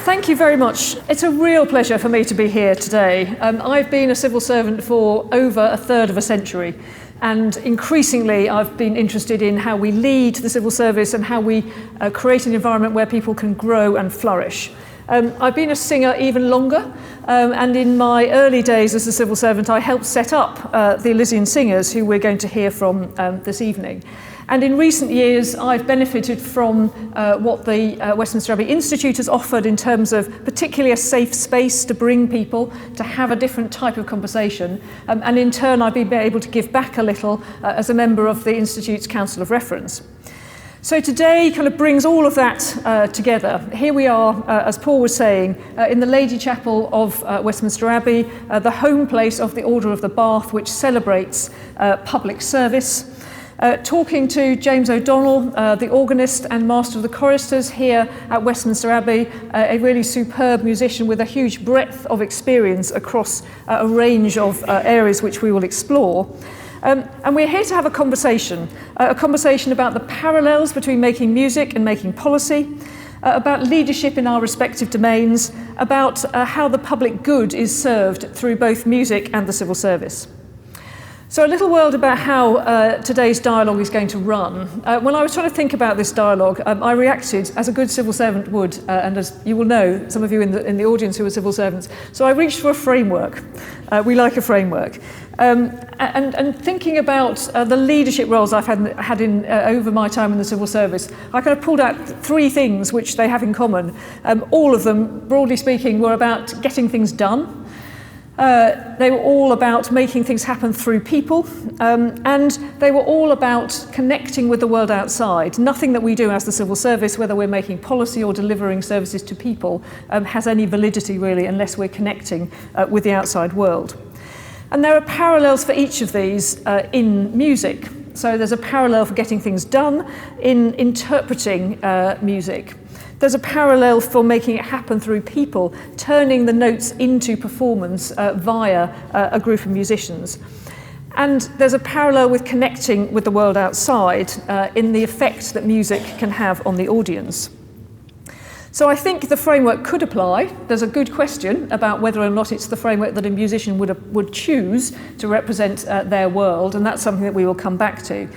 Thank you very much. It's a real pleasure for me to be here today. I've been a civil servant for over a third of a century, and increasingly I've been interested in how we lead the civil service and how we create an environment where people can grow and flourish. I've been a singer even longer, and in my early days as a civil servant I helped set up the Elysian Singers, who we're going to hear from this evening. And in recent years, I've benefited from what the Westminster Abbey Institute has offered in terms of particularly a safe space to bring people to have a different type of conversation. And in turn, I've been able to give back a little as a member of the Institute's Council of Reference. So today kind of brings all of that together. Here we are, as Paul was saying, in the Lady Chapel of Westminster Abbey, the home place of the Order of the Bath, which celebrates public service. Talking to James O'Donnell, the Organist and Master of the Choristers here at Westminster Abbey, a really superb musician with a huge breadth of experience across a range of areas which we will explore. And we're here to have a conversation about the parallels between making music and making policy, about leadership in our respective domains, about how the public good is served through both music and the civil service. So a little word about how today's dialogue is going to run. When I was trying to think about this dialogue, I reacted as a good civil servant would, and as you will know, some of you in the audience who are civil servants. So I reached for a framework. We like a framework. And thinking about the leadership roles I've had in over my time in the civil service, I kind of pulled out three things which they have in common. All of them, broadly speaking, were about getting things done. They were all about making things happen through people, and they were all about connecting with the world outside. Nothing that we do as the civil service, whether we're making policy or delivering services to people, has any validity really unless we're connecting with the outside world. And there are parallels for each of these in music. So there's a parallel for getting things done in interpreting music. There's a parallel for making it happen through people, turning the notes into performance via a group of musicians. And there's a parallel with connecting with the world outside in the effect that music can have on the audience. So I think the framework could apply. There's a good question about whether or not it's the framework that a musician would choose to represent their world, and that's something that we will come back to.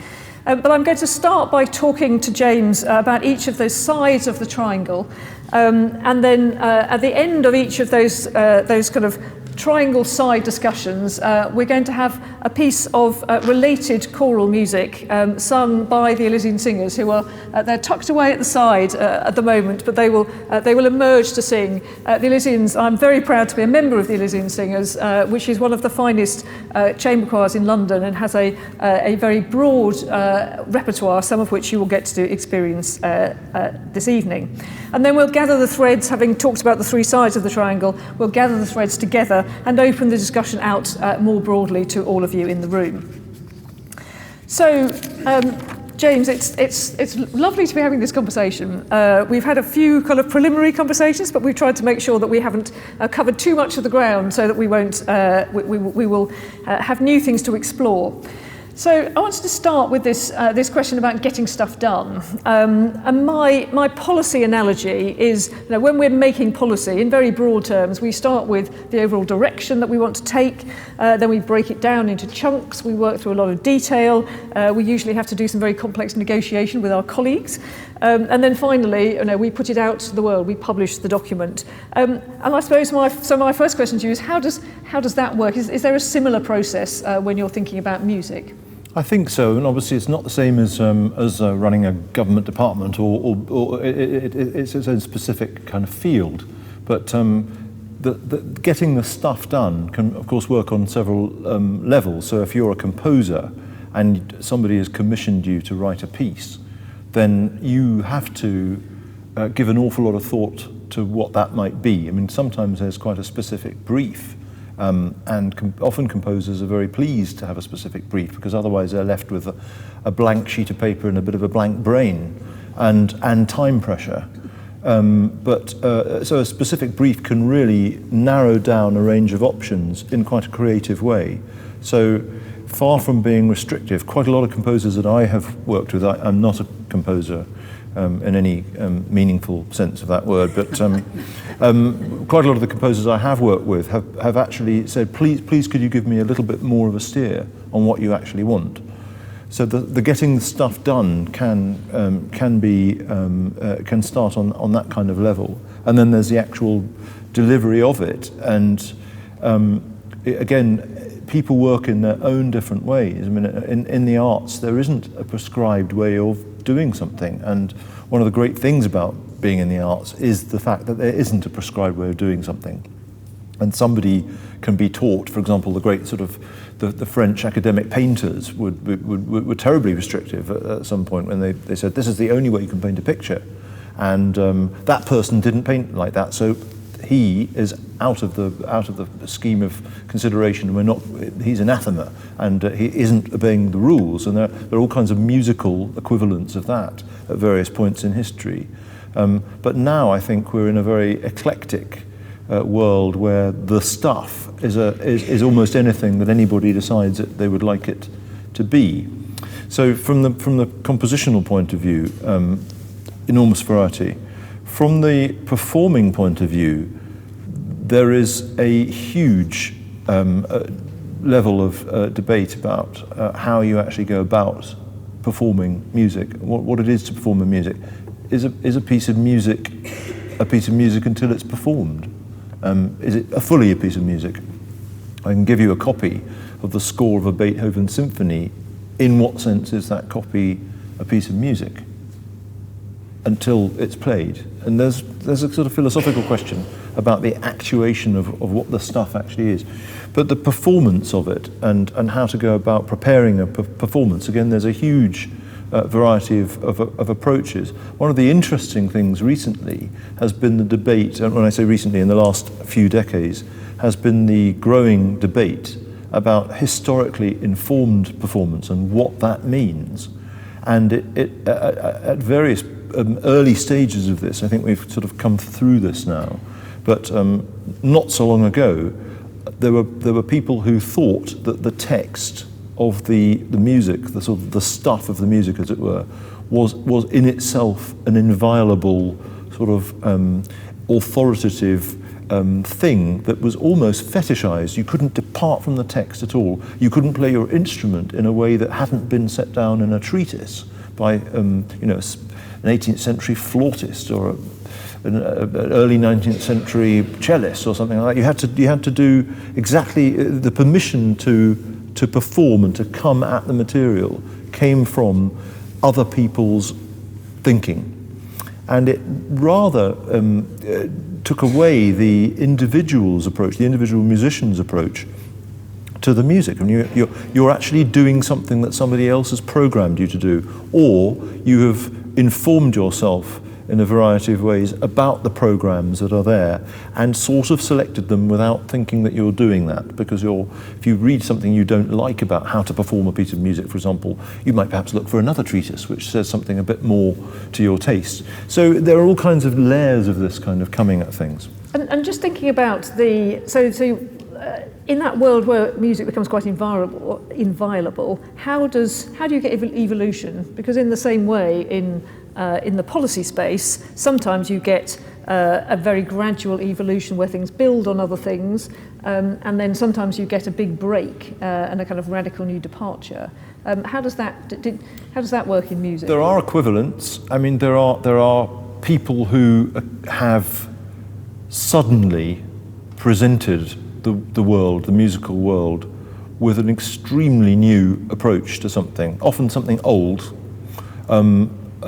But I'm going to start by talking to James about each of those sides of the triangle, and then at the end of each of those kind of triangle side discussions, we're going to have a piece of related choral music sung by the Elysian Singers, who are they're tucked away at the side at the moment, but they will emerge to sing. The Elysians, I'm very proud to be a member of the Elysian Singers, which is one of the finest chamber choirs in London and has a very broad repertoire, some of which you will get to experience this evening. And then we'll gather the threads, having talked about the three sides of the triangle, we'll gather the threads together and open the discussion out more broadly to all of you in the room. So, James, it's lovely to be having this conversation. We've had a few kind of preliminary conversations, but we've tried to make sure that we haven't covered too much of the ground so that we won't, we will have new things to explore. So I wanted to start with this question about getting stuff done. And my policy analogy is, when we're making policy, in very broad terms, we start with the overall direction that we want to take, then we break it down into chunks, we work through a lot of detail, we usually have to do some very complex negotiation with our colleagues, and then finally, we put it out to the world, we publish the document. And I suppose my first question to you is, how does that work? Is there a similar process when you're thinking about music? I think so, and obviously it's not the same as running a government department, or it's its own specific kind of field. But getting the stuff done can, of course, work on several levels. So if you're a composer and somebody has commissioned you to write a piece, then you have to give an awful lot of thought to what that might be. I mean, sometimes there's quite a specific brief. And often composers are very pleased to have a specific brief, because otherwise they're left with a blank sheet of paper and a bit of a blank brain and time pressure. So a specific brief can really narrow down a range of options in quite a creative way. So far from being restrictive, quite a lot of composers that I have worked with, I'm not a composer, in any meaningful sense of that word, but quite a lot of the composers I have worked with have actually said, please could you give me a little bit more of a steer on what you actually want. So the getting the stuff done can start on that kind of level, and then there's the actual delivery of it. And again, people work in their own different ways. I mean, in the arts, there isn't a prescribed way of doing something. And one of the great things about being in the arts is the fact that there isn't a prescribed way of doing something. And somebody can be taught, for example, the great sort of the French academic painters were terribly restrictive at some point when they said this is the only way you can paint a picture, and that person didn't paint like that, so he is out of the scheme of consideration. He's anathema, and he isn't obeying the rules. And there are all kinds of musical equivalents of that at various points in history. But now I think we're in a very eclectic world where the stuff is almost anything that anybody decides that they would like it to be. So from the compositional point of view, enormous variety. From the performing point of view, there is a huge level of debate about how you actually go about performing music. What it is to perform a music. Is a piece of music until it's performed? Is it fully a piece of music? I can give you a copy of the score of a Beethoven symphony. In what sense is that copy a piece of music? Until it's played. And there's a sort of philosophical question about the actuation of what the stuff actually is. But the performance of it and how to go about preparing a performance, again, there's a huge variety of approaches. One of the interesting things recently has been the debate, and when I say recently, in the last few decades, has been the growing debate about historically informed performance and what that means. And at various early stages of this, I think we've sort of come through this now, but not so long ago, there were people who thought that the text of the music, the sort of the stuff of the music, as it were, was in itself an inviolable sort of authoritative thing that was almost fetishized. You couldn't depart from the text at all. You couldn't play your instrument in a way that hadn't been set down in a treatise by an 18th century flautist or an early 19th century cellist or something like that. You had to do exactly the permission to perform and to come at the material came from other people's thinking. And it rather took away the individual's approach, the individual musician's approach to the music. I mean, you're actually doing something that somebody else has programmed you to do, or you have informed yourself in a variety of ways about the programs that are there and sort of selected them without thinking that you're doing that, because if you read something you don't like about how to perform a piece of music, for example, you might perhaps look for another treatise which says something a bit more to your taste. So there are all kinds of layers of this kind of coming at things. And just thinking about in that world where music becomes quite inviolable, how do you get evolution? Because in the same way, in the policy space, sometimes you get a very gradual evolution where things build on other things, and then sometimes you get a big break and a kind of radical new departure. How does that work in music? There are equivalents. I mean, there are people who have suddenly presented the world, the musical world, with an extremely new approach to something, often something old.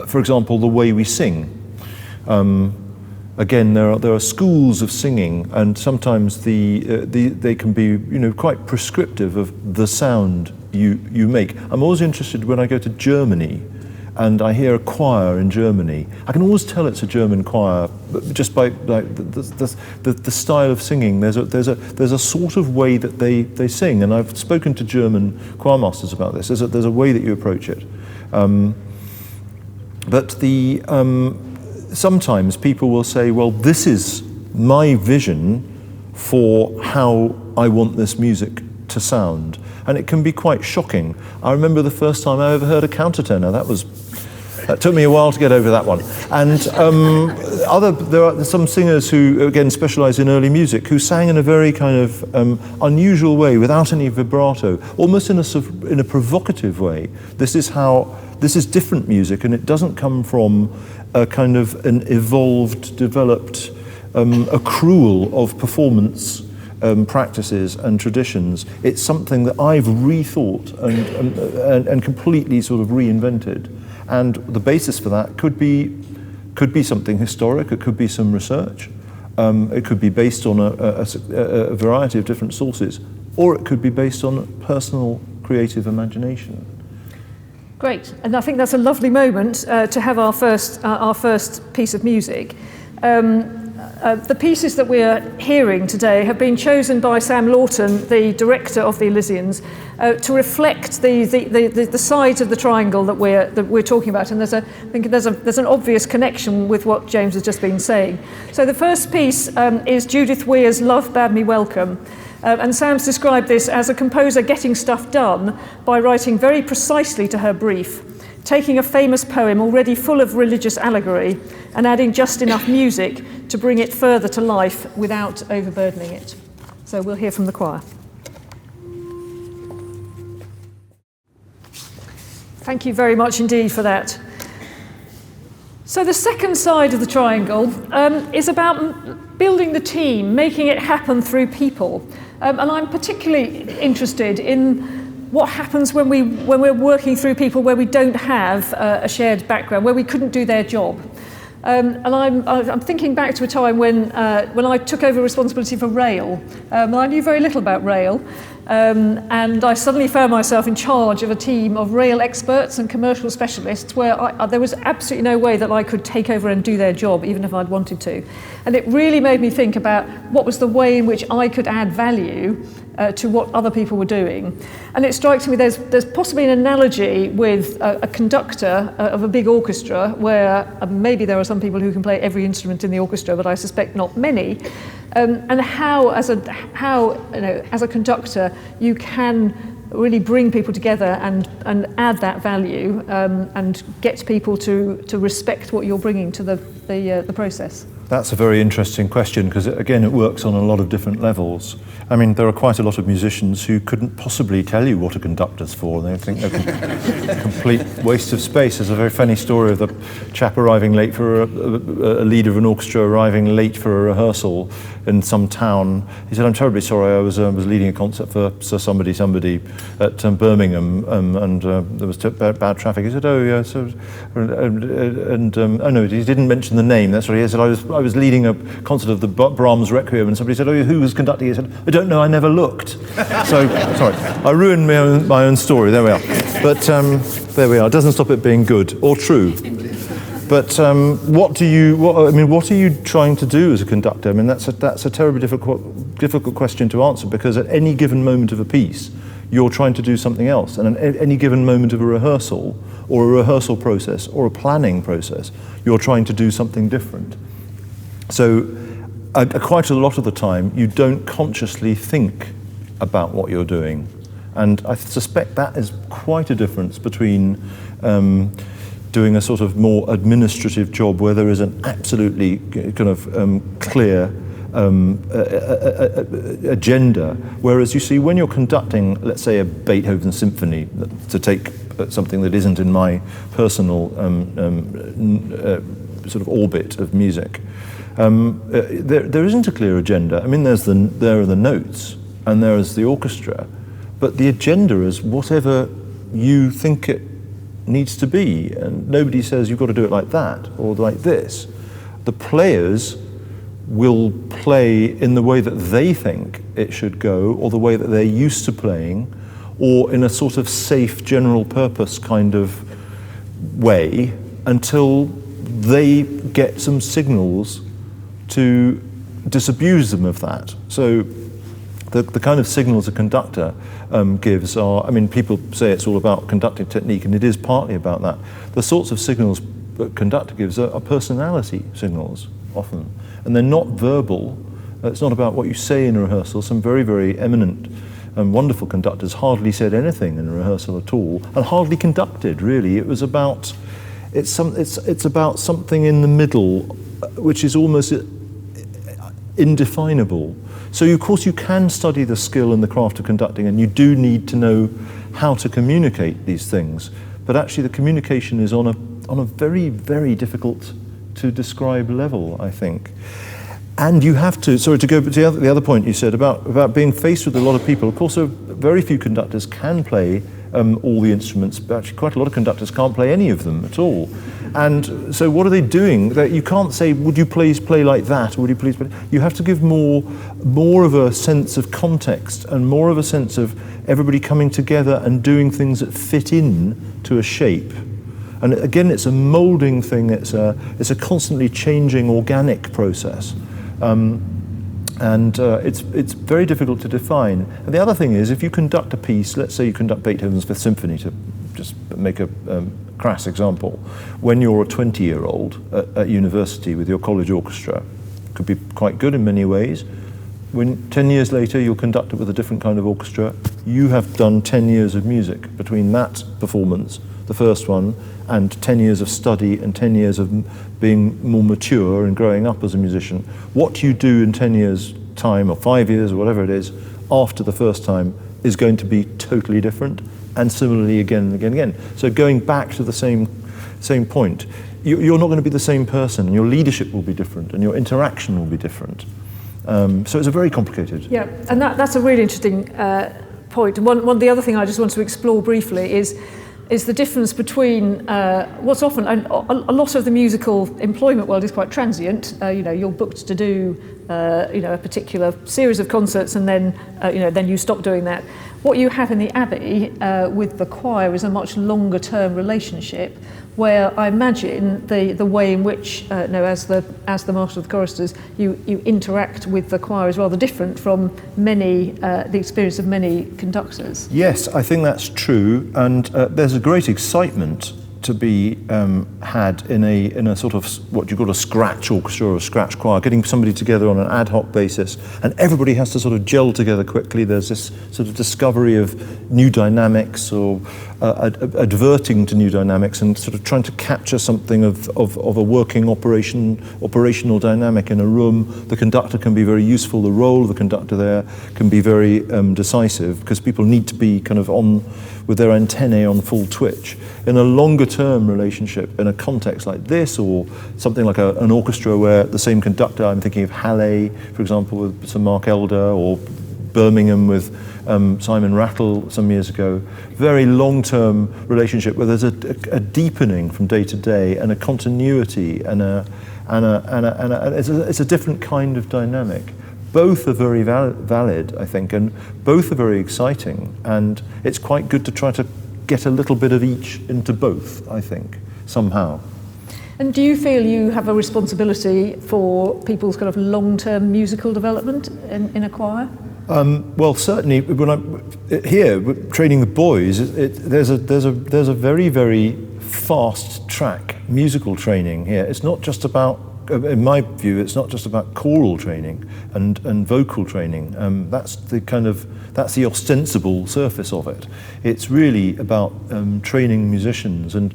For example, the way we sing. Again, there are schools of singing, and sometimes they can be quite prescriptive of the sound you make. I'm always interested when I go to Germany and I hear a choir in Germany. I can always tell it's a German choir just by the style of singing. There's a sort of way that they sing, and I've spoken to German choir masters about this. There's a way that you approach it. But sometimes people will say, well, this is my vision for how I want this music to sound. And it can be quite shocking. I remember the first time I ever heard a countertenor. That That took me a while to get over that one. And there are some singers who, again, specialise in early music, who sang in a very kind of unusual way, without any vibrato, almost in a provocative way. This is different music, and it doesn't come from a kind of an evolved, developed accrual of performance practices and traditions. It's something that I've rethought and completely sort of reinvented. And the basis for that could be something historic. It could be some research. It could be based on a variety of different sources, or it could be based on personal creative imagination. Great, and I think that's a lovely moment to have our first piece of music. The pieces that we are hearing today have been chosen by Sam Lawton, the director of the Elysians, to reflect the sides of the triangle that we're talking about. And I think there's an obvious connection with what James has just been saying. So the first piece is Judith Weir's "Love Bade Me Welcome." And Sam's described this as a composer getting stuff done by writing very precisely to her brief, taking a famous poem already full of religious allegory and adding just enough music to bring it further to life without overburdening it. So we'll hear from the choir. Thank you very much indeed for that. So the second side of the triangle is about building the team, making it happen through people. And I'm particularly interested in what happens when we're working through people where we don't have a shared background, where we couldn't do their job. And I'm thinking back to a time when I took over responsibility for rail. I knew very little about rail, and I suddenly found myself in charge of a team of rail experts and commercial specialists where there was absolutely no way that I could take over and do their job, even if I'd wanted to. And it really made me think about what was the way in which I could add value to what other people were doing. And it strikes me there's possibly an analogy with a conductor of a big orchestra where maybe there are some people who can play every instrument in the orchestra, but I suspect not many. And how as a conductor you can really bring people together and add that value and get people to respect what you're bringing to the process. That's a very interesting question because, again, it works on a lot of different levels. I mean, there are quite a lot of musicians who couldn't possibly tell you what a conductor's for. They think they're a complete waste of space. There's a very funny story of the chap arriving late for a leader of an orchestra arriving late for a rehearsal in some town. He said, "I'm terribly sorry, I was leading a concert for Sir somebody at Birmingham, and there was bad traffic." He said, "Oh, yeah, so..." oh no, he didn't mention the name. That's what he said. I was leading a concert of the Brahms Requiem, and somebody said, "Oh, who was conducting?" He said, "I don't know, I never looked." So, sorry, I ruined my own story. There we are. But there we are. It doesn't stop it being good or true. But what are you trying to do as a conductor? I mean, that's a terribly difficult question to answer, because at any given moment of a piece, you're trying to do something else, and at any given moment of a rehearsal, or a rehearsal process, or a planning process, you're trying to do something different. So quite a lot of the time, you don't consciously think about what you're doing. And I suspect that is quite a difference between doing a sort of more administrative job where there is an absolutely kind of clear agenda. Whereas you see, when you're conducting, let's say, a Beethoven symphony, to take something that isn't in my personal sort of orbit of music, there isn't a clear agenda. I mean, there are the notes and there is the orchestra, but the agenda is whatever you think it needs to be, and nobody says you've got to do it like that or like this. The players will play in the way that they think it should go, or the way that they're used to playing, or in a sort of safe general purpose kind of way, until they get some signals to disabuse them of that. So the kind of signals a conductor gives are, I mean, people say it's all about conducting technique, and it is partly about that. The sorts of signals a conductor gives are personality signals, often. And they're not verbal. It's not about what you say in a rehearsal. Some very, very eminent and wonderful conductors hardly said anything in a rehearsal at all, and hardly conducted, really. It was about it's about something in the middle, which is almost indefinable. So of course you can study the skill and the craft of conducting, and you do need to know how to communicate these things. But actually the communication is on a very, very difficult to describe level, I think. And you have to, sorry, to go to the other point you said about being faced with a lot of people. Of course, very few conductors can play all the instruments, but actually quite a lot of conductors can't play any of them at all. And so what are they doing? You can't say, would you please play like that, or would you please play? You have to give more of a sense of context and more of a sense of everybody coming together and doing things that fit in to a shape. And again, it's a moulding thing, it's a constantly changing organic process. It's very difficult to define. And the other thing is, if you conduct a piece, let's say you conduct Beethoven's Fifth Symphony, to just make a crass example, when you're a 20-year-old at university with your college orchestra, could be quite good in many ways. When 10 years later you'll conduct it with a different kind of orchestra, you have done 10 years of music between that performance, the first one, and 10 years of study and 10 years of being more mature and growing up as a musician. What you do in 10 years' time, or 5 years, or whatever it is, after the first time is going to be totally different, and similarly again and again and again. So going back to the same point, you're not going to be the same person, and your leadership will be different, and your interaction will be different. So it's a very complicated. Yeah, and that's a really interesting point. The other thing I just want to explore briefly is the difference between what's often a lot of the musical employment world is quite transient. You're booked to do a particular series of concerts, and then you stop doing that. What you have in the Abbey with the choir is a much longer term relationship, where I imagine the way in which as the Master of the Choristers you interact with the choir is rather different from the experience of many conductors. Yes, I think that's true, and there's a great excitement to be had in a sort of what you call a scratch orchestra or a scratch choir, getting somebody together on an ad hoc basis, and everybody has to sort of gel together quickly. There's this sort of discovery of new dynamics, or adverting to new dynamics, and sort of trying to capture something of a working operational dynamic in a room. The conductor can be very useful. The role of the conductor there can be very decisive, because people need to be kind of on with their antennae on full twitch. In a longer term relationship, in a context like this, or something like an orchestra where the same conductor, I'm thinking of Halle, for example, with Sir Mark Elder, or Birmingham with Simon Rattle some years ago, very long-term relationship where there's a deepening from day to day, and a continuity, and it's a different kind of dynamic. Both are very valid, I think, and both are very exciting, and it's quite good to try to get a little bit of each into both, I think, somehow. And do you feel you have a responsibility for people's kind of long-term musical development in a choir? Well, certainly when I'm here training the boys, there's a very, very fast track musical training here. It's not just about, in my view, it's not just about choral training and vocal training. That's the ostensible surface of it. It's really about training musicians, and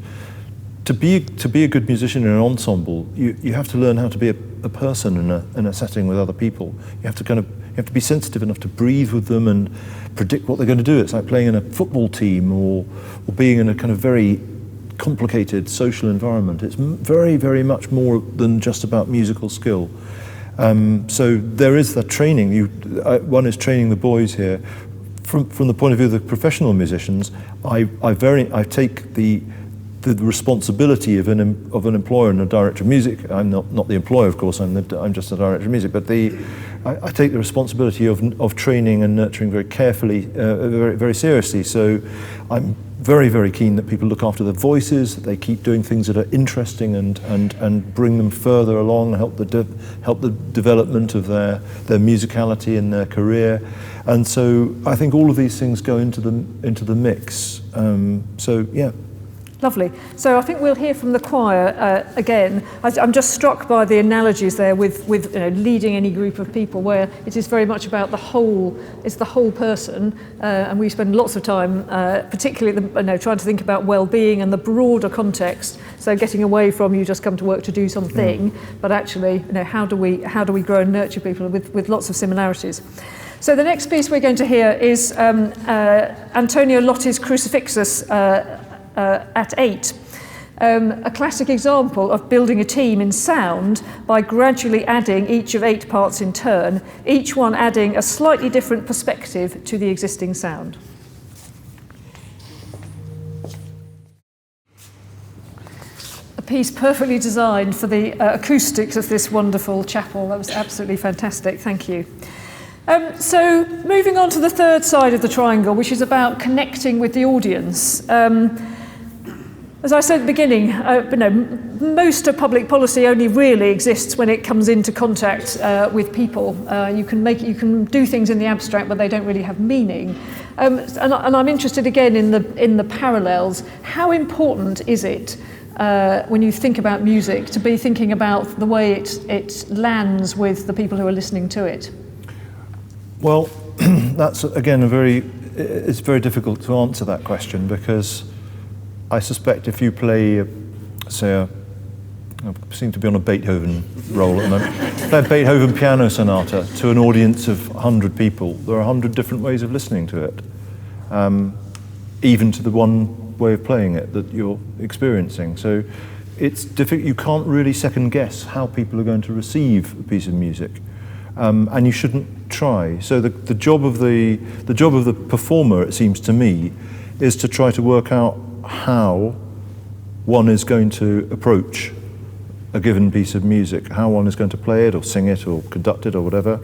to be a good musician in an ensemble, you have to learn how to be a person in a setting with other people. You have to be sensitive enough to breathe with them and predict what they're going to do. It's like playing in a football team or being in a kind of very complicated social environment. It's very, very much more than just about musical skill. So there is that training. One is training the boys here. From the point of view of the professional musicians, I take the responsibility of an employer and a director of music. I'm not the employer, of course. I'm just a director of music. But I take the responsibility of training and nurturing very carefully, very, very seriously. So I'm very, very keen that people look after their voices, that they keep doing things that are interesting and bring them further along, help the development of their musicality in their career. And so I think all of these things go into the mix. So yeah. Lovely. So I think we'll hear from the choir again. I'm just struck by the analogies there with leading any group of people, where it is very much about the whole. It's the whole person, and we spend lots of time, particularly trying to think about well-being and the broader context. So getting away from you just come to work to do something, but actually, how do we grow and nurture people with lots of similarities. So the next piece we're going to hear is Antonio Lotti's Crucifixus. At 8, a classic example of building a team in sound by gradually adding each of 8 parts in turn, each one adding a slightly different perspective to the existing sound. A piece perfectly designed for the acoustics of this wonderful chapel. That was absolutely fantastic, thank you. So moving on to the third side of the triangle, which is about connecting with the audience. As I said at the beginning, most of public policy only really exists when it comes into contact with people. You can do things in the abstract, but they don't really have meaning. And I'm interested again in the parallels. How important is it when you think about music to be thinking about the way it lands with the people who are listening to it? Well, that's again it's very difficult to answer that question, because I suspect if you play, I seem to be on a Beethoven roll at the moment, play a Beethoven piano sonata to an audience of 100 people, there are 100 different ways of listening to it, even to the one way of playing it that you're experiencing. So it's difficult. You can't really second guess how people are going to receive a piece of music, and you shouldn't try. So the job of the performer, it seems to me, is to try to work out how one is going to approach a given piece of music, how one is going to play it or sing it or conduct it or whatever,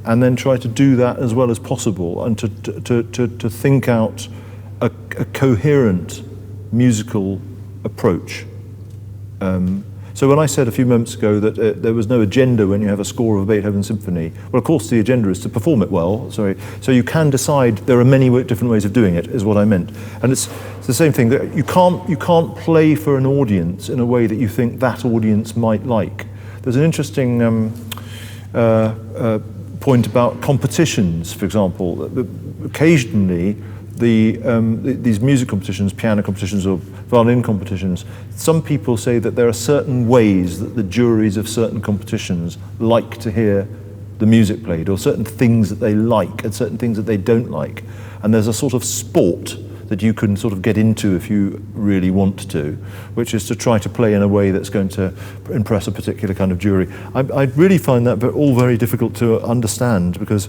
and then try to do that as well as possible, and to think out a coherent musical approach. So when I said a few moments ago that there was no agenda when you have a score of a Beethoven symphony, well, of course the agenda is to perform it well. So you can decide. There are many different ways of doing it, is what I meant. And it's the same thing, that you can't play for an audience in a way that you think that audience might like. There's an interesting point about competitions, for example. Occasionally, these music competitions, piano competitions or violin competitions, some people say that there are certain ways that the juries of certain competitions like to hear the music played, or certain things that they like and certain things that they don't like. And there's a sort of sport that you can sort of get into if you really want to, which is to try to play in a way that's going to impress a particular kind of jury. I really find that all very difficult to understand, because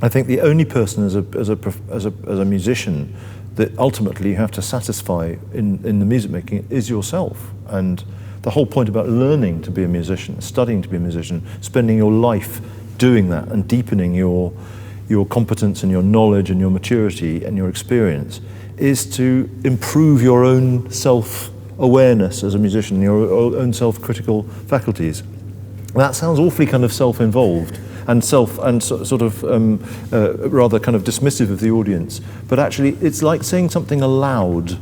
I think the only person as a musician that ultimately you have to satisfy in the music making is yourself. And the whole point about learning to be a musician, studying to be a musician, spending your life doing that and deepening your competence and your knowledge and your maturity and your experience, is to improve your own self-awareness as a musician, your own self-critical faculties. That sounds awfully kind of self-involved and rather kind of dismissive of the audience. But actually, it's like saying something aloud.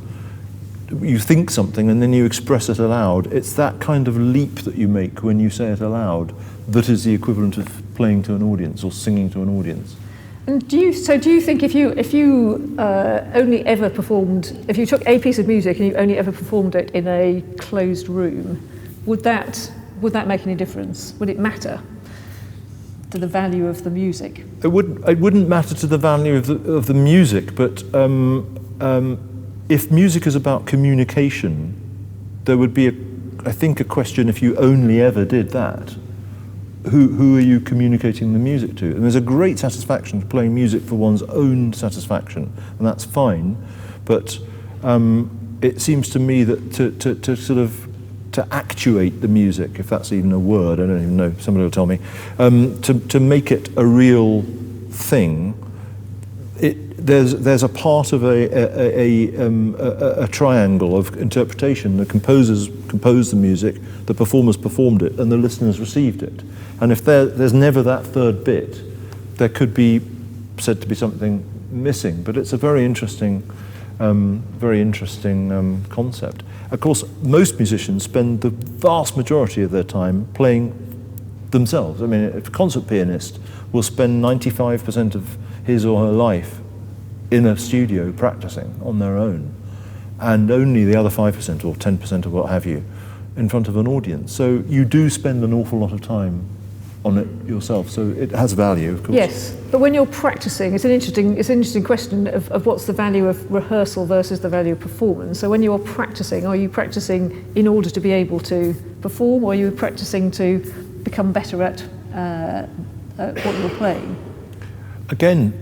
You think something and then you express it aloud. It's that kind of leap that you make when you say it aloud that is the equivalent of playing to an audience or singing to an audience. And do you think if you only ever performed, if you took a piece of music and you only ever performed it in a closed room, would that make any difference? Would it matter to the value of the music? It wouldn't matter to the value of the music, but if music is about communication, there would be I think a question if you only ever did that. Who are you communicating the music to? And there's a great satisfaction to playing music for one's own satisfaction, and that's fine. But it seems to me that to actuate the music, if that's even a word, I don't even know, somebody will tell me, to make it a real thing, there's a part of a triangle of interpretation. The composers composed the music, the performers performed it, and the listeners received it. And if there's never that third bit, there could be said to be something missing. But it's a very interesting Very interesting concept. Of course, most musicians spend the vast majority of their time playing themselves. I mean, a concert pianist will spend 95% of his or her life in a studio practicing on their own, and only the other 5% or 10% or what have you in front of an audience. So you do spend an awful lot of time on it yourself, so it has value, of course. Yes, but when you're practicing, it's an interesting question of what's the value of rehearsal versus the value of performance. So when you're practicing, are you practicing in order to be able to perform, or are you practicing to become better at what you're playing? Again,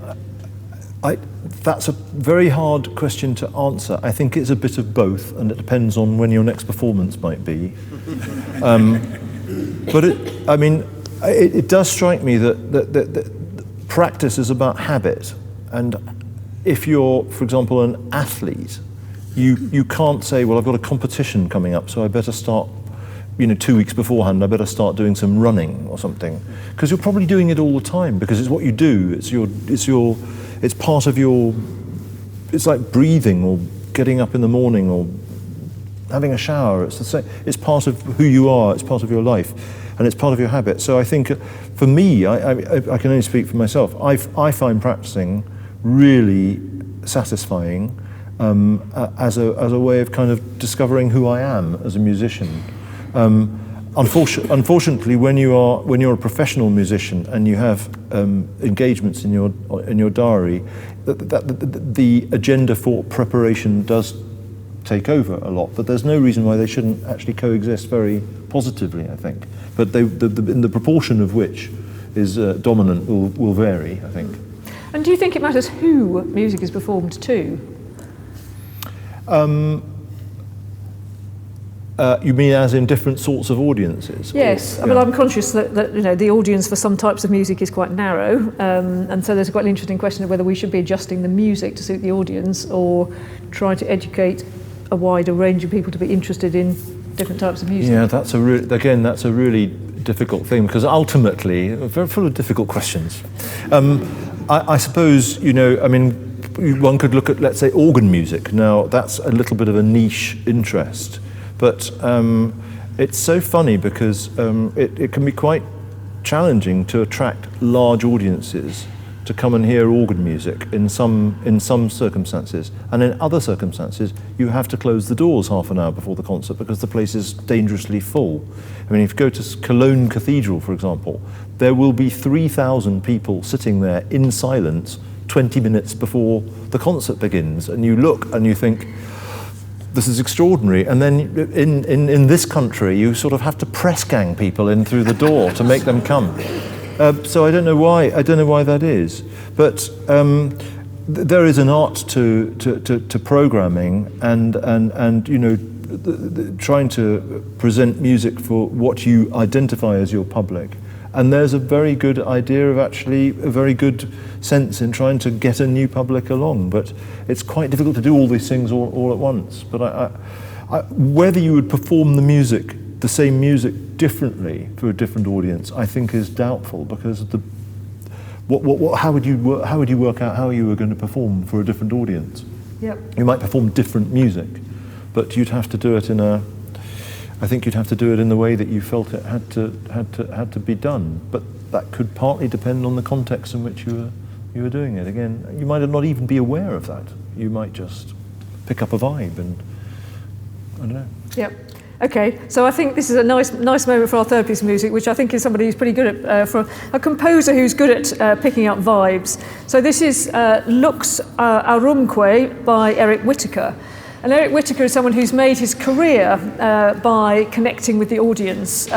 that's a very hard question to answer. I think it's a bit of both, and it depends on when your next performance might be. But it does strike me that practice is about habit, and if you're, for example, an athlete, you can't say, well, I've got a competition coming up, so I better start, 2 weeks beforehand, I better start doing some running or something, because you're probably doing it all the time, because it's what you do. It's part of your. It's like breathing or getting up in the morning or having a shower. It's the same. It's part of who you are. It's part of your life, and it's part of your habit. So I think, for me, I can only speak for myself. I find practicing really satisfying as a way of kind of discovering who I am as a musician. Unfortunately, when you're a professional musician and you have engagements in your diary, the agenda for preparation does take over a lot. But there's no reason why they shouldn't actually coexist very positively, I think. But the proportion of which is dominant will vary, I think. And do you think it matters who music is performed to? You mean as in different sorts of audiences? Yes, Or, yeah. I'm conscious that the audience for some types of music is quite narrow, and so there's quite an interesting question of whether we should be adjusting the music to suit the audience or try to educate a wider range of people to be interested in different types of music. Yeah, that's a really difficult thing, because ultimately, very full of difficult questions. I suppose, one could look at, let's say, organ music. Now, that's a little bit of a niche interest. But it's so funny because it can be quite challenging to attract large audiences to come and hear organ music in some circumstances, and in other circumstances you have to close the doors half an hour before the concert because the place is dangerously full. I mean, if you go to Cologne Cathedral, for example, there will be 3,000 people sitting there in silence 20 minutes before the concert begins, and you look and you think, this is extraordinary. And then in this country, you sort of have to press gang people in through the door to make them come. So I don't know why that is. But there is an art to programming and trying to present music for what you identify as your public. And there's a very good idea of actually a very good sense in trying to get a new public along. But it's quite difficult to do all these things all at once. But whether you would perform the same music differently for a different audience, I think is doubtful, because how would you work out how you were going to perform for a different audience? Yep. You might perform different music, but you'd have to do it in the way that you felt it had to be done. But that could partly depend on the context in which you were doing it. Again, you might not even be aware of that. You might just pick up a vibe, and I don't know. Yep. Okay, so I think this is a nice moment for our third piece of music, which I think is somebody who's pretty good at, for a composer who's good at picking up vibes. So this is Lux Aurumque by Eric Whittaker. And Eric Whittaker is someone who's made his career by connecting with the audience,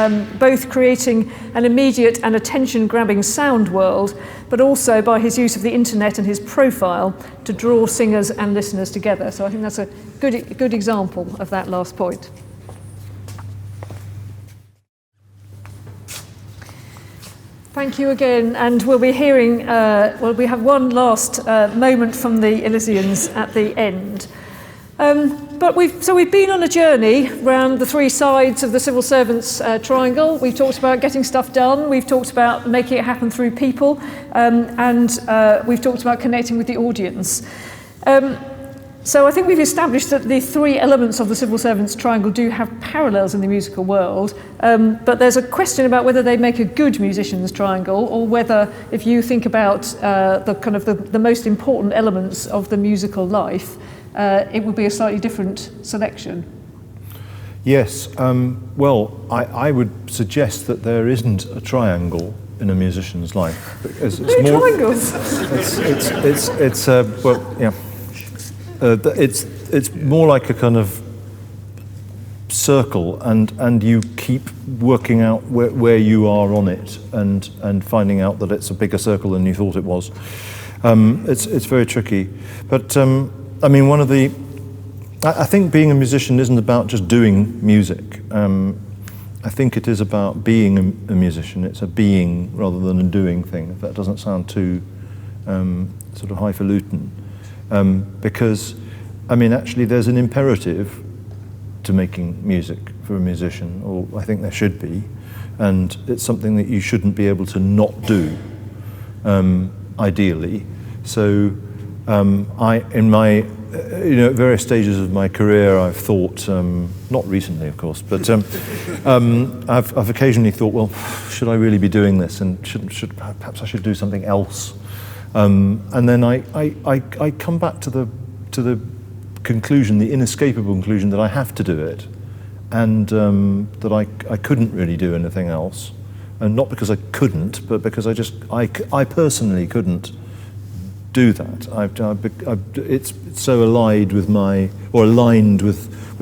both creating an immediate and attention-grabbing sound world, but also by his use of the internet and his profile to draw singers and listeners together. So I think that's a good example of that last point. Thank you again, and we'll be hearing, we have one last moment from the Elysians at the end. But we've been on a journey around the three sides of the civil servants triangle. We've talked about getting stuff done, we've talked about making it happen through people, and we've talked about connecting with the audience. So I think we've established that the three elements of the civil servant's triangle do have parallels in the musical world, but there's a question about whether they make a good musician's triangle, or whether, if you think about the most important elements of the musical life, it would be a slightly different selection. Yes, well, I would suggest that there isn't a triangle in a musician's life. It's more triangles. It's more like a kind of circle, and you keep working out where you are on it, and finding out that it's a bigger circle than you thought it was. It's very tricky, but I mean, I think being a musician isn't about just doing music. I think it is about being a musician. It's a being rather than a doing thing, if that doesn't sound too sort of highfalutin. Because, I mean, actually there's an imperative to making music for a musician, or I think there should be, and it's something that you shouldn't be able to not do, ideally. So in my at various stages of my career, I've thought, not recently, of course, but I've occasionally thought, well, should I really be doing this? And perhaps I should do something else. And then I come back to the conclusion, the inescapable conclusion, that I have to do it, and that I couldn't really do anything else, and not because I couldn't, but because I personally couldn't do that. It's so aligned with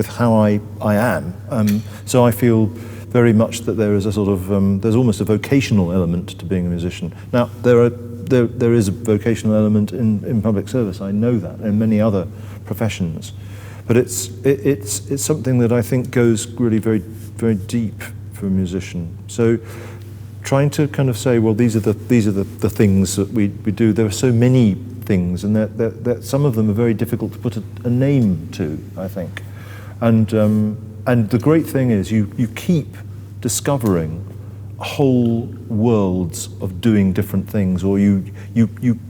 how I am. So I feel very much that there is a sort of there's almost a vocational element to being a musician. Now there is a vocational element in public service. I know that, and many other professions, but it's something that I think goes really very, very deep for a musician. So trying to kind of say, well, these are the things that we do. There are so many things, and that some of them are very difficult to put a name to, I think. And the great thing is you keep discovering whole worlds of doing different things, or you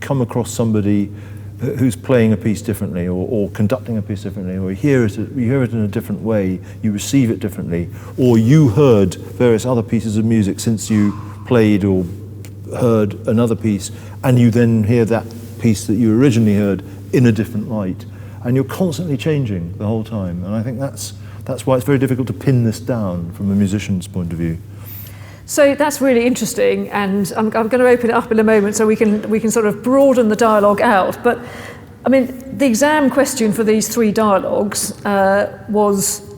come across somebody who's playing a piece differently, or conducting a piece differently, or you hear it in a different way, you receive it differently, or you heard various other pieces of music since you played or heard another piece, and you then hear that piece that you originally heard in a different light, and you're constantly changing the whole time. And I think that's why it's very difficult to pin this down from a musician's point of view. So that's really interesting, and I'm going to open it up in a moment so we can sort of broaden the dialogue out. But I mean, the exam question for these three dialogues was,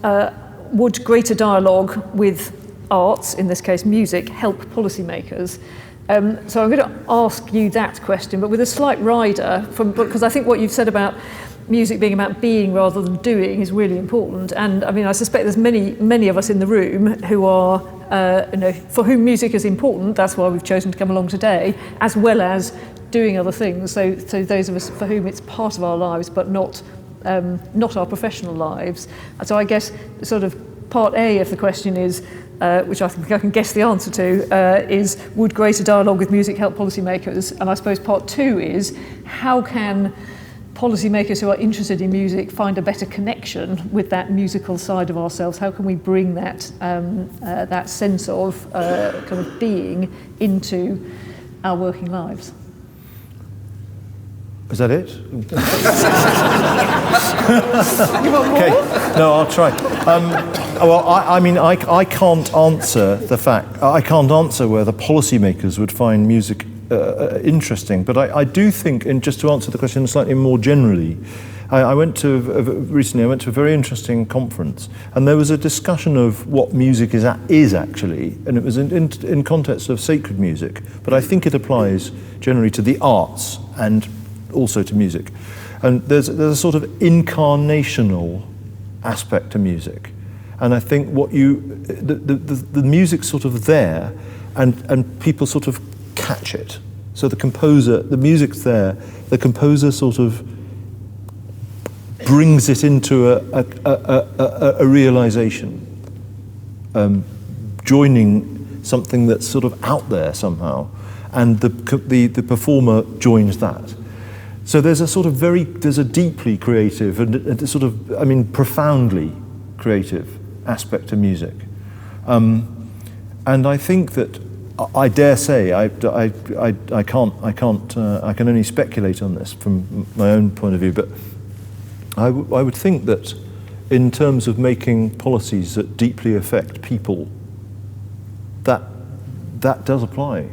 would greater dialogue with arts, in this case music, help policymakers? So I'm going to ask you that question, but with a slight rider, because I think what you've said about music being about being rather than doing is really important. And I mean, I suspect there's many of us in the room who are, for whom music is important. That's why we've chosen to come along today, as well as doing other things. So those of us for whom it's part of our lives, but not our professional lives. So I guess sort of part A of the question is, which I think I can guess the answer to, is would greater dialogue with music help policymakers? And I suppose part two is, how can policymakers who are interested in music find a better connection with that musical side of ourselves? How can we bring that that sense of kind of being into our working lives? Is that it? You want more? Okay. No, I'll try. Well, I mean, I can't answer I can't answer whether policymakers would find music interesting, but I do think, and just to answer the question slightly more generally, recently I went to a very interesting conference, and there was a discussion of what music is actually, and it was in context of sacred music, but I think it applies generally to the arts and also to music. And there's a sort of incarnational aspect to music, and I think the music's sort of there, and people sort of catch it. So the music's there, the composer sort of brings it into a realization, joining something that's sort of out there somehow, and the performer joins that. So there's a deeply creative and sort of, I mean, profoundly creative aspect to music. And I think that, I dare say, I can only speculate on this from my own point of view, but I would think that in terms of making policies that deeply affect people, that does apply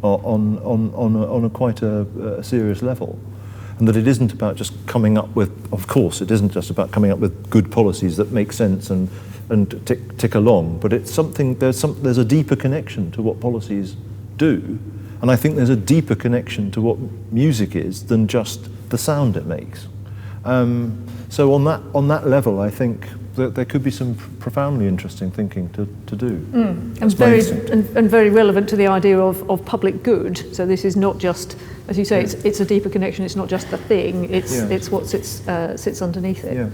on a quite a serious level. And that it isn't about just coming up with, of course, it isn't just about coming up with good policies that make sense and tick along, but it's something, there's a deeper connection to what policies do, and I think there's a deeper connection to what music is than just the sound it makes. So on that level, I think that there could be some profoundly interesting thinking to do. And very relevant to the idea of public good. So this is not just, as you say, it's a deeper connection. It's not just the thing. It's what sits underneath it. Yeah.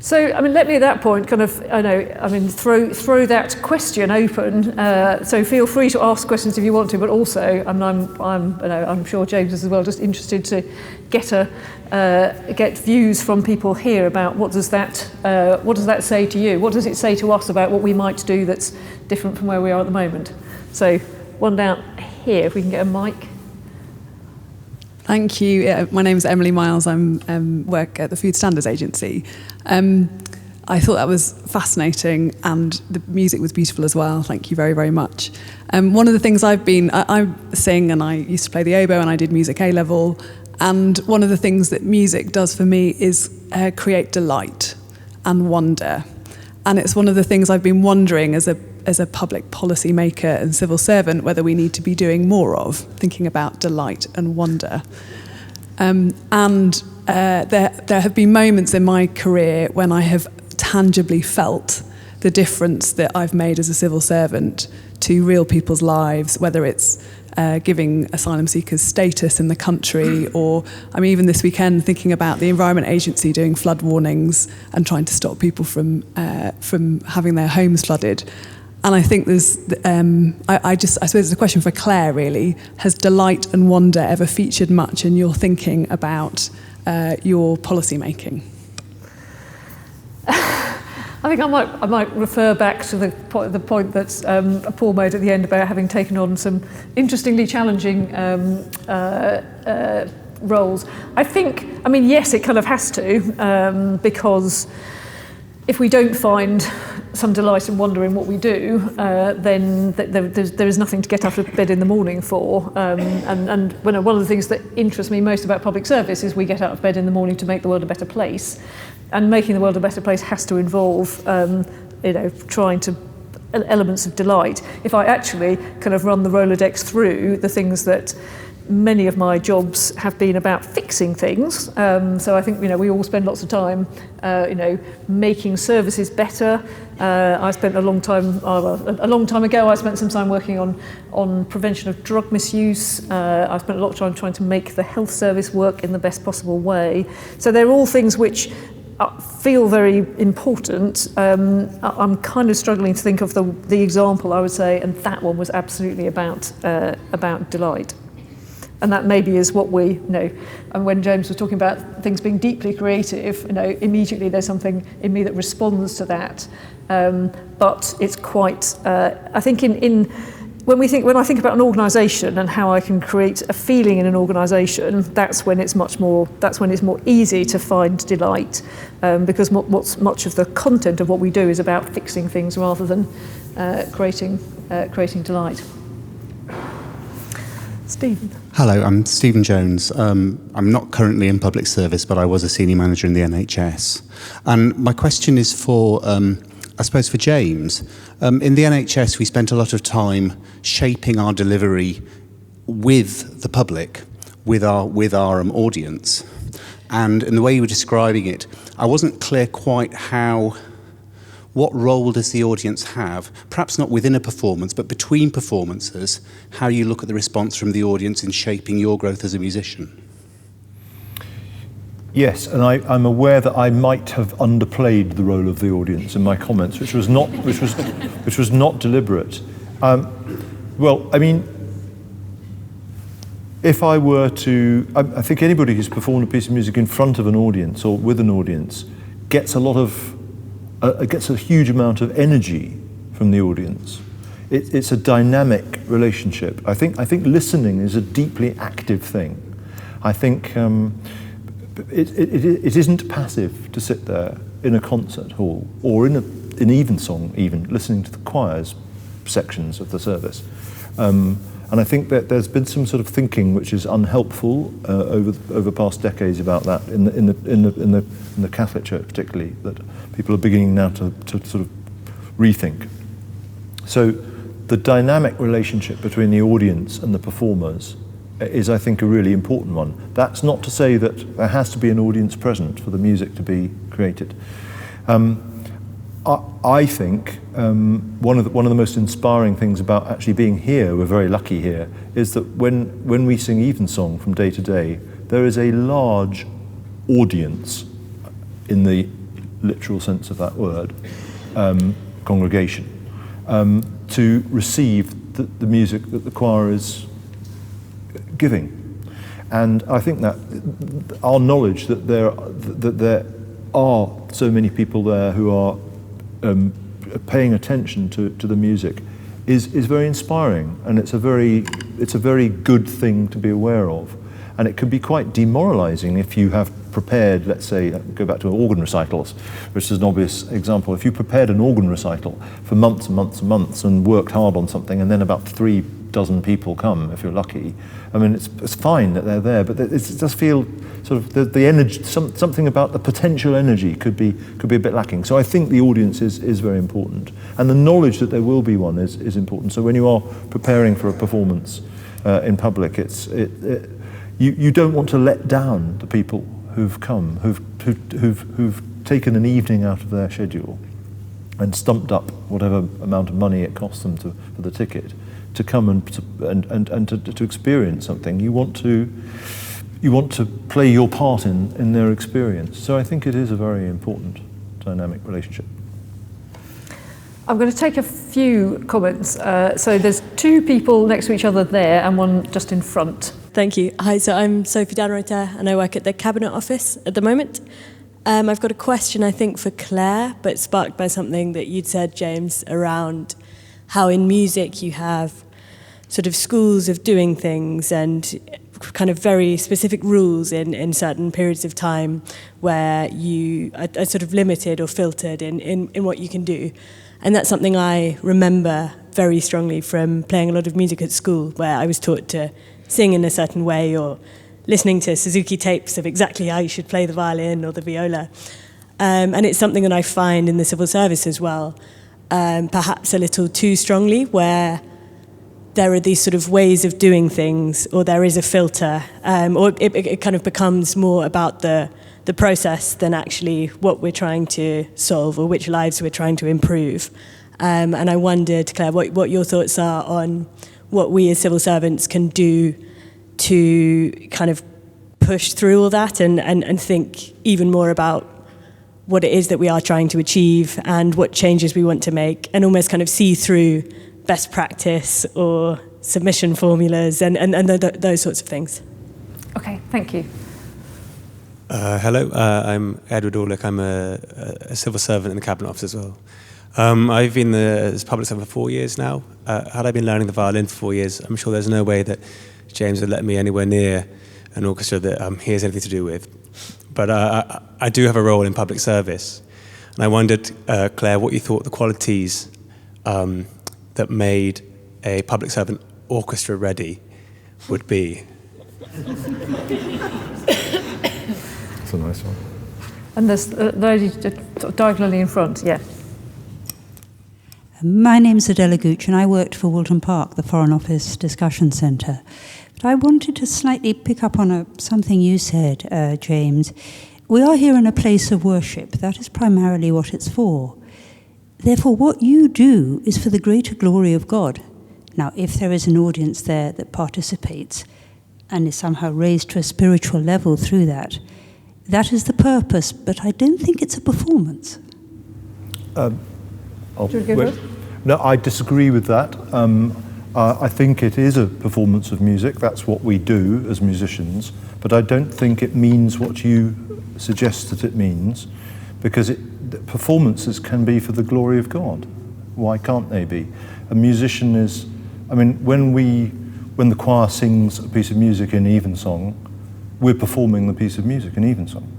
So, I mean, let me at that point kind of, throw that question open. So feel free to ask questions if you want to, but also, I'm sure James is as well, just interested to get views from people here about what does that say to you? What does it say to us about what we might do that's different from where we are at the moment? So, one down here, if we can get a mic. Thank you. My name is Emily Miles. I work at the Food Standards Agency. I thought that was fascinating, and the music was beautiful as well. Thank you very, very much. One of the things I sing, and I used to play the oboe, and I did music A-level. And one of the things that music does for me is create delight and wonder. And it's one of the things I've been wondering as a public policy maker and civil servant whether we need to be doing more of, thinking about delight and wonder. There have been moments in my career when I have tangibly felt the difference that I've made as a civil servant to real people's lives, whether it's giving asylum seekers status in the country, or even this weekend thinking about the Environment Agency doing flood warnings and trying to stop people from having their homes flooded. And I think there's, I suppose it's a question for Clare really. Has delight and wonder ever featured much in your thinking about your policy making? I think I might refer back to the point that Paul made at the end about having taken on some interestingly challenging roles. I think, yes, it kind of has to, because if we don't find some delight and wonder in what we do, then there is nothing to get out of bed in the morning for. And one of the things that interests me most about public service is we get out of bed in the morning to make the world a better place. And making the world a better place has to involve, trying to elements of delight. If I actually kind of run the Rolodex through the things that many of my jobs have been about fixing things. So I think, we all spend lots of time, making services better. I spent a long time ago, I spent some time working on prevention of drug misuse. I spent a lot of time trying to make the health service work in the best possible way. So they're all things which feel very important. I'm kind of struggling to think of the example, I would say, and that one was absolutely about delight. And that maybe is what we know. And when James was talking about things being deeply creative, immediately there's something in me that responds to that. But it's quite, I think when I think about an organisation and how I can create a feeling in an organisation, that's when it's more easy to find delight, because much of the content of what we do is about fixing things rather than creating delight. Stephen. Hello, I'm Stephen Jones. I'm not currently in public service, but I was a senior manager in the NHS. And my question is for, I suppose, for James. In the NHS, we spent a lot of time shaping our delivery with the public, with our audience. And in the way you were describing it, I wasn't clear quite what role does the audience have, perhaps not within a performance, but between performances, how you look at the response from the audience in shaping your growth as a musician? Yes, and I'm aware that I might have underplayed the role of the audience in my comments, which was not deliberate. if I were to, I think anybody who's performed a piece of music in front of an audience or with an audience gets gets a huge amount of energy from the audience. It's a dynamic relationship. I think listening is a deeply active thing. I think it isn't passive to sit there in a concert hall or in evensong even, listening to the choir's sections of the service. And I think that there's been some sort of thinking which is unhelpful over past decades about that in the Catholic Church particularly, that people are beginning now to sort of rethink. So the dynamic relationship between the audience and the performers is, I think, a really important one. That's not to say that there has to be an audience present for the music to be created. I think one of the most inspiring things about actually being here, we're very lucky here, is that when we sing evensong from day to day, there is a large audience, in the literal sense of that word, congregation, to receive the music that the choir is giving. And I think that our knowledge that there are so many people there who are paying attention to the music is very inspiring, and it's a very good thing to be aware of. And it can be quite demoralizing if you have prepared, let's say, go back to organ recitals, which is an obvious example. If you prepared an organ recital for months and months and months and worked hard on something, and then about 3 dozen people come, if you're lucky, I mean, it's fine that they're there, but it does feel sort of the energy, something about the potential energy could be a bit lacking. So I think the audience is very important, and the knowledge that there will be one is important. So when you are preparing for a performance in public, you don't want to let down the people who've come, who've taken an evening out of their schedule and stumped up whatever amount of money it costs them for the ticket to come and to experience something. You want to play your part in their experience. So I think it is a very important dynamic relationship. I'm going to take a few comments. So there's 2 people next to each other there and one just in front. Thank you. Hi, so I'm Sophie Danreiter and I work at the Cabinet Office at the moment. I've got a question, I think, for Clare, but sparked by something that you'd said, James, around how in music you have sort of schools of doing things and kind of very specific rules in certain periods of time where you are sort of limited or filtered in what you can do. And that's something I remember very strongly from playing a lot of music at school, where I was taught to sing in a certain way or listening to Suzuki tapes of exactly how you should play the violin or the viola. And it's something that I find in the civil service as well, perhaps a little too strongly, where there are these sort of ways of doing things, or there is a filter, or it kind of becomes more about the process than actually what we're trying to solve or which lives we're trying to improve. And I wondered, Clare, what your thoughts are on what we as civil servants can do to kind of push through all that and think even more about what it is that we are trying to achieve and what changes we want to make, and almost kind of see through best practice or submission formulas and those sorts of things. Okay, thank you. Hello, I'm Edward Orlick. I'm a civil servant in the Cabinet Office as well. I've been as public servant for 4 years now. Had I been learning the violin for 4 years, I'm sure there's no way that James would let me anywhere near an orchestra that he has anything to do with. But I do have a role in public service. And I wondered, Clare, what you thought the qualities that made a public servant orchestra ready would be. That's a nice one. And there's the lady diagonally in front, yeah. My name's Adela Gooch and I worked for Woolton Park, the Foreign Office Discussion Centre. But I wanted to slightly pick up on something you said, James. We are here in a place of worship. That is primarily what it's for. Therefore, what you do is for the greater glory of God. Now, if there is an audience there that participates and is somehow raised to a spiritual level through that, that is the purpose, but I don't think it's a performance. Do you want to go first? No, I disagree with that. I think it is a performance of music. That's what we do as musicians. But I don't think it means what you suggest that it means, because performances can be for the glory of God. Why can't they be? A musician is, I mean, when the choir sings a piece of music in evensong, we're performing the piece of music in evensong.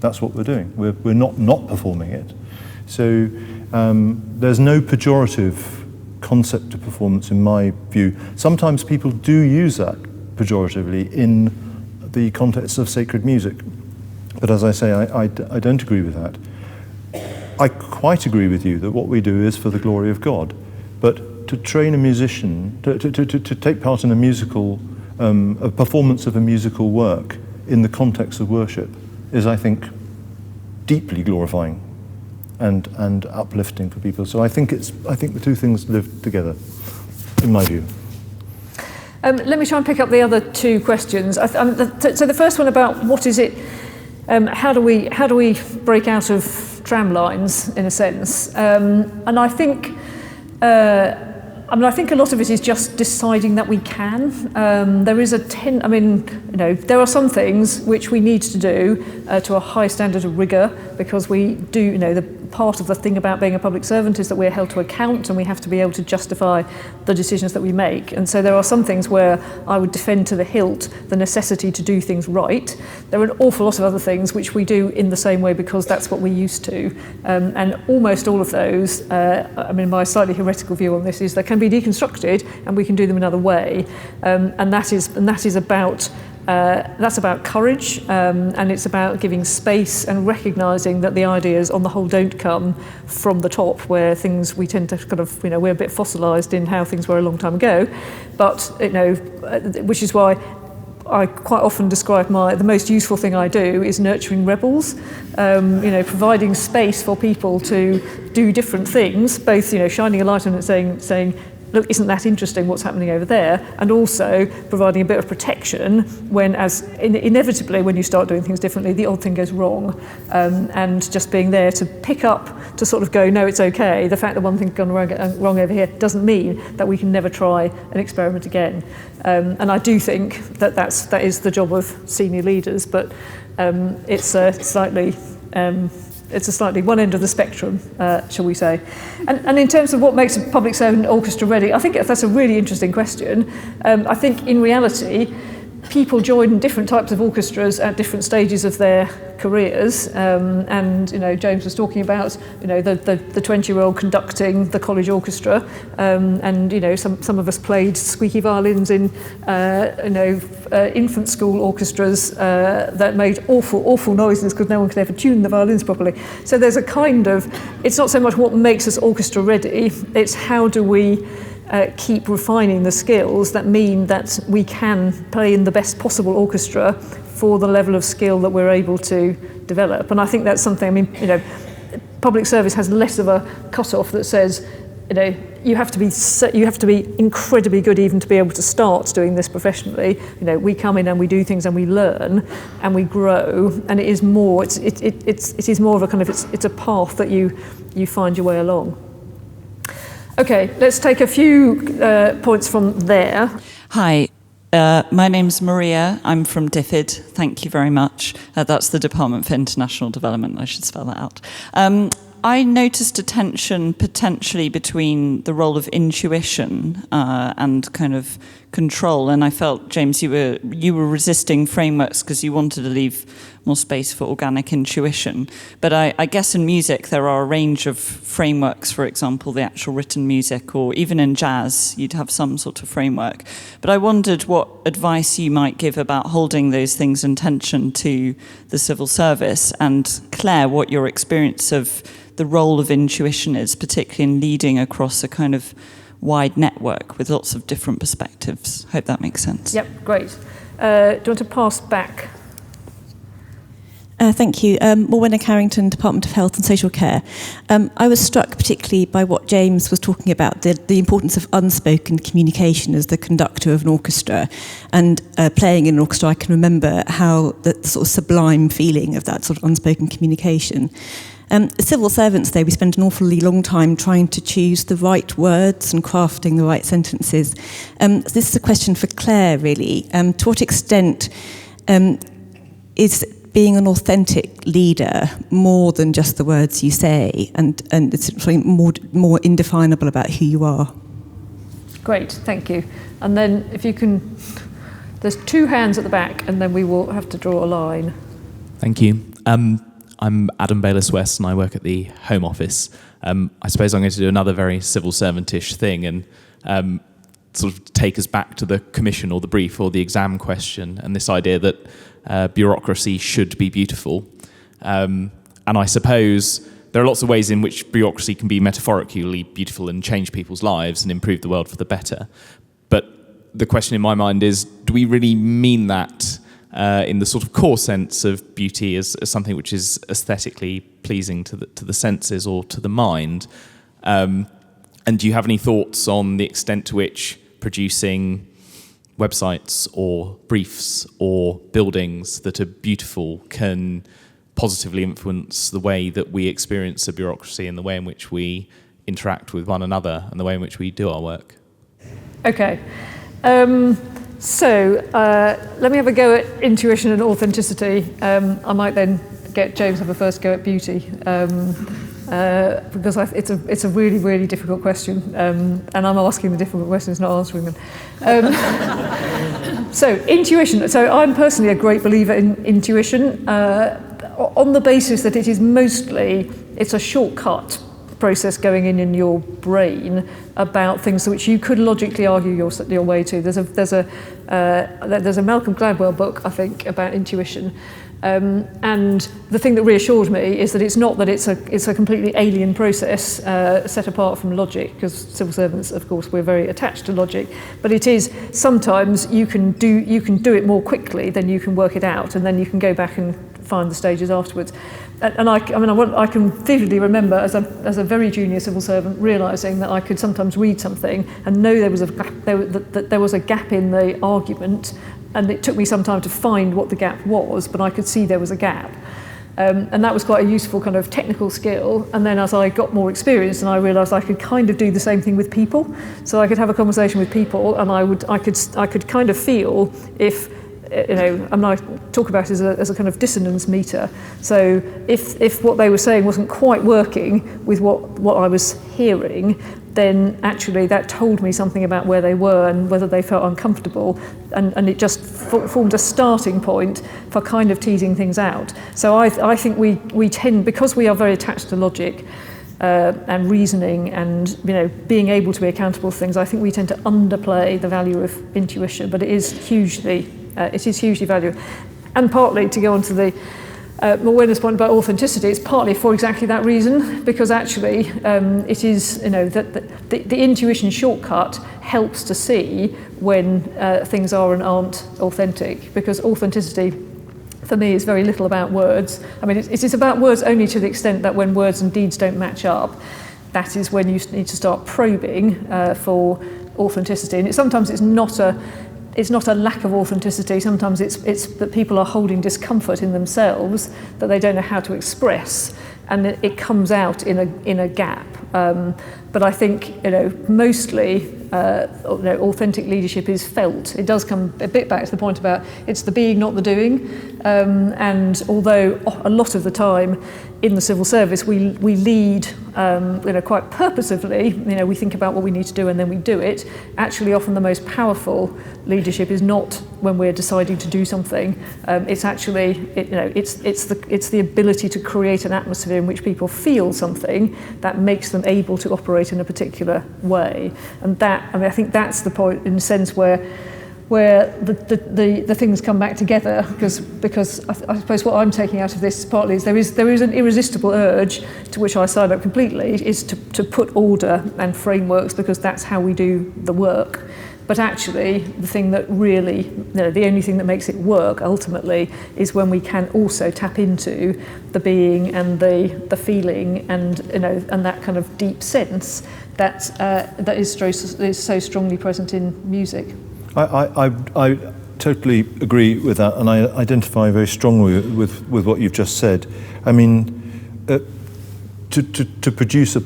That's what we're doing. We're not performing it. So there's no pejorative concept of performance in my view. Sometimes people do use that pejoratively in the context of sacred music. But as I say, I don't agree with that. I quite agree with you that what we do is for the glory of God. But to train a musician, to take part in a performance of a musical work in the context of worship is, I think, deeply glorifying and uplifting for people. So I think the two things live together, in my view. Let me try and pick up the other two questions. So the first one about what is it, how do we break out of tram lines, in a sense? And I think I think a lot of it is just deciding that we can. There is there are some things which we need to do to a high standard of rigour, because we do, the part of the thing about being a public servant is that we're held to account and we have to be able to justify the decisions that we make. And so there are some things where I would defend to the hilt the necessity to do things right. There are an awful lot of other things which we do in the same way because that's what we're used to. And almost all of those, my slightly heretical view on this is they can be deconstructed and we can do them another way. And that is about that's about courage, and it's about giving space and recognising that the ideas on the whole don't come from the top, where things we tend to kind of, we're a bit fossilised in how things were a long time ago, but which is why I quite often describe the most useful thing I do is nurturing rebels, providing space for people to do different things, both shining a light on it and saying look, isn't that interesting what's happening over there? And also providing a bit of protection when, inevitably, when you start doing things differently, the odd thing goes wrong. And just being there to pick up, to sort of go, no, it's okay. The fact that one thing's gone wrong over here doesn't mean that we can never try an experiment again. And I do think that is the job of senior leaders, but it's a slightly one end of the spectrum, shall we say. And in terms of what makes a public servant orchestra ready, I think that's a really interesting question. I think in reality, people join different types of orchestras at different stages of their careers. And James was talking about the 20-year-old conducting the college orchestra, and some of us played squeaky violins in infant school orchestras that made awful noises because no one could ever tune the violins properly. So there's a kind of, it's not so much what makes us orchestra ready, it's how do we keep refining the skills that mean that we can play in the best possible orchestra for the level of skill that we're able to develop. And I think that's something, public service has less of a cut-off that says, you have to be incredibly good even to be able to start doing this professionally. We come in and we do things and we learn and we grow, and it is more of a kind of it's a path that you find your way along. Okay, let's take a few points from there. Hi, my name's Maria. I'm from DFID. Thank you very much. That's the Department for International Development. I should spell that out. I noticed a tension potentially between the role of intuition and kind of control, and I felt, James, you were resisting frameworks because you wanted to leave more space for organic intuition. But I guess in music there are a range of frameworks, for example, the actual written music, or even in jazz you'd have some sort of framework. But I wondered what advice you might give about holding those things in tension to the civil service, and Clare, what your experience of the role of intuition is, particularly in leading across a kind of wide network with lots of different perspectives. Hope that makes sense. Yep, great. Do you want to pass back? Thank you. Morwenna Carrington, Department of Health and Social Care. I was struck particularly by what James was talking about, the importance of unspoken communication as the conductor of an orchestra. And playing in an orchestra, I can remember how the sort of sublime feeling of that sort of unspoken communication. As civil servants, though, we spend an awfully long time trying to choose the right words and crafting the right sentences. This is a question for Clare, really. To what extent is being an authentic leader more than just the words you say, and it's something more indefinable about who you are? Great, thank you. And then if you can, there's 2 hands at the back, and then we will have to draw a line. Thank you. I'm Adam Bayliss-West, and I work at the Home Office. I suppose I'm going to do another very civil servant-ish thing and sort of take us back to the commission or the brief or the exam question, and this idea that bureaucracy should be beautiful. And I suppose there are lots of ways in which bureaucracy can be metaphorically beautiful and change people's lives and improve the world for the better. But the question in my mind is, do we really mean that in the sort of core sense of beauty as something which is aesthetically pleasing to the senses or to the mind? And do you have any thoughts on the extent to which producing websites or briefs or buildings that are beautiful can positively influence the way that we experience a bureaucracy and the way in which we interact with one another and the way in which we do our work? Okay. So let me have a go at intuition and authenticity. I might then get James to have a first go at beauty, because it's a really, really difficult question, and I'm asking the difficult questions, not answering them. So intuition. So I'm personally a great believer in intuition, on the basis that it's a shortcut process going in your brain about things which you could logically argue your way to. There's a Malcolm Gladwell book, I think, about intuition. And the thing that reassured me is that it's not that it's a completely alien process set apart from logic, because civil servants, of course, we're very attached to logic. But it is sometimes you can do it more quickly than you can work it out, and then you can go back and find the stages afterwards. And I can vividly remember as a very junior civil servant realising that I could sometimes read something and know there was a gap in the argument. And it took me some time to find what the gap was, but I could see there was a gap. And that was quite a useful kind of technical skill. And then as I got more experience, and I realised I could kind of do the same thing with people. So I could have a conversation with people, and I could kind of feel if, and I talk about it as a kind of dissonance meter. So if what they were saying wasn't quite working with what I was hearing, then actually that told me something about where they were and whether they felt uncomfortable, and it just formed a starting point for kind of teasing things out. So I think we tend, because we are very attached to logic and reasoning and being able to be accountable for things, I think we tend to underplay the value of intuition, but it is hugely valuable. And partly, to go on to the Morwenna's point about authenticity, it's partly for exactly that reason, because actually it is, that the intuition shortcut helps to see when things are and aren't authentic, because authenticity for me is very little about words. I mean, it is about words only to the extent that when words and deeds don't match up, that is when you need to start probing for authenticity. And sometimes it's not a lack of authenticity. Sometimes it's that people are holding discomfort in themselves that they don't know how to express, and it comes out in a gap. But I think mostly authentic leadership is felt. It does come a bit back to the point about it's the being, not the doing. And although a lot of the time in the civil service we lead quite purposively, we think about what we need to do and then we do it. Actually, often the most powerful leadership is not when we're deciding to do something. It's actually it's the ability to create an atmosphere in which people feel something that makes them able to operate in a particular way. And I think that's the point, in a sense, where the things come back together, because I suppose what I'm taking out of this partly is there is an irresistible urge, to which I sign up completely, is to put order and frameworks, because that's how we do the work. But actually, the thing that really, the only thing that makes it work ultimately is when we can also tap into the being and the feeling and and that kind of deep sense that is so strongly present in music. I totally agree with that, and I identify very strongly with what you've just said. I mean, to produce a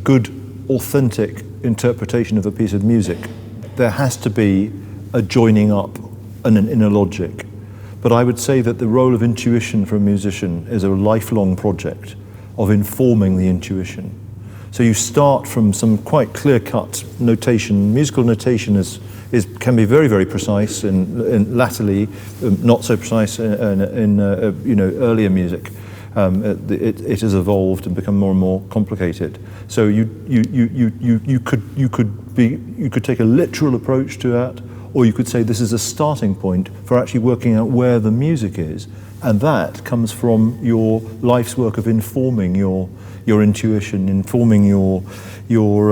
good, authentic interpretation of a piece of music, there has to be a joining up and an inner logic. But I would say that the role of intuition for a musician is a lifelong project of informing the intuition. So you start from some quite clear-cut notation. Musical notation can be very, very precise, and latterly not so precise in earlier music. It has evolved and become more and more complicated. So you could take a literal approach to that, or you could say this is a starting point for actually working out where the music is, and that comes from your life's work of informing your intuition, informing your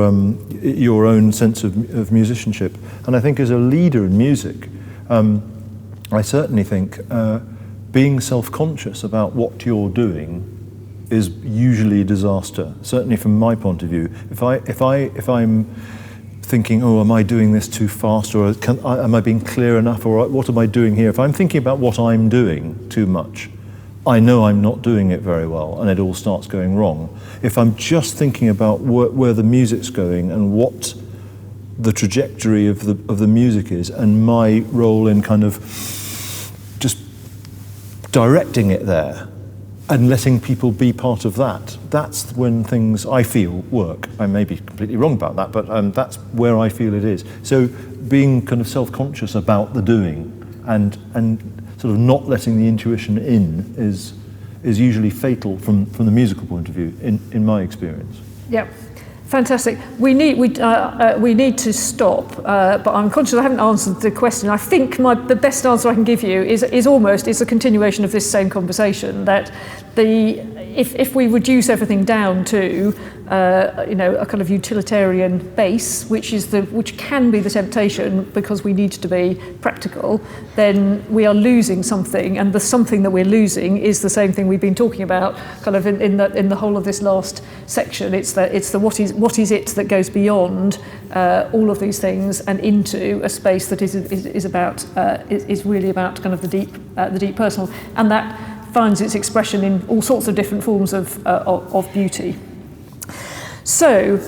own sense of musicianship. And I think as a leader in music, I certainly think being self-conscious about what you're doing is usually a disaster. Certainly from my point of view, if I'm thinking, oh, am I doing this too fast, or am I being clear enough, or what am I doing here? If I'm thinking about what I'm doing too much, I know I'm not doing it very well, and it all starts going wrong. If I'm just thinking about where the music's going and what the trajectory of the music is, and my role in kind of just directing it there and letting people be part of that, that's when things, I feel, work. I may be completely wrong about that, but that's where I feel it is. So being kind of self-conscious about the doing and sort of not letting the intuition in is usually fatal from the musical point of view, in my experience. Yeah. Fantastic. We need to stop, but I'm conscious I haven't answered the question. I think the best answer I can give you is a continuation of this same conversation, that if we reduce everything down to a kind of utilitarian base, which can be the temptation because we need to be practical, then we are losing something, and the something that we're losing is the same thing we've been talking about kind of in the whole of this last section. It's the what is it that goes beyond all of these things and into a space that is really about kind of the deep personal, and that finds its expression in all sorts of different forms of beauty. So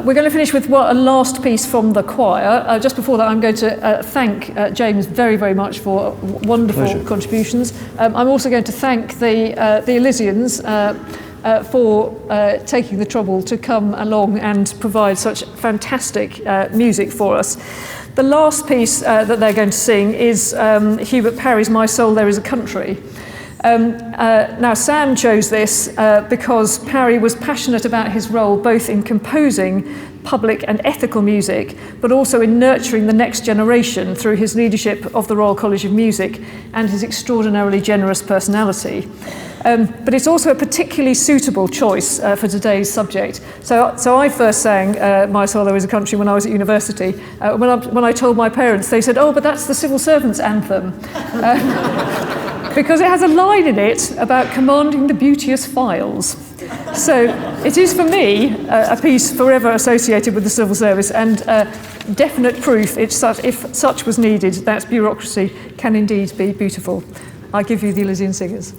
we're going to finish with a last piece from the choir. Just before that, I'm going to thank James very, very much for wonderful Pleasure. Contributions. I'm also going to thank the Elysians for taking the trouble to come along and provide such fantastic music for us. The last piece that they're going to sing is Hubert Parry's My Soul, There Is a Country. Now, Sam chose this because Parry was passionate about his role both in composing public and ethical music, but also in nurturing the next generation through his leadership of the Royal College of Music and his extraordinarily generous personality. But it's also a particularly suitable choice for today's subject. So I first sang My Soul, There Is a Country when I was at university. When I told my parents, they said, oh, but that's the civil servants' anthem. Because it has a line in it about commanding the beauteous files. So it is, for me, a piece forever associated with the civil service, and definite proof, if such was needed, that bureaucracy can indeed be beautiful. I give you the Elysian Singers.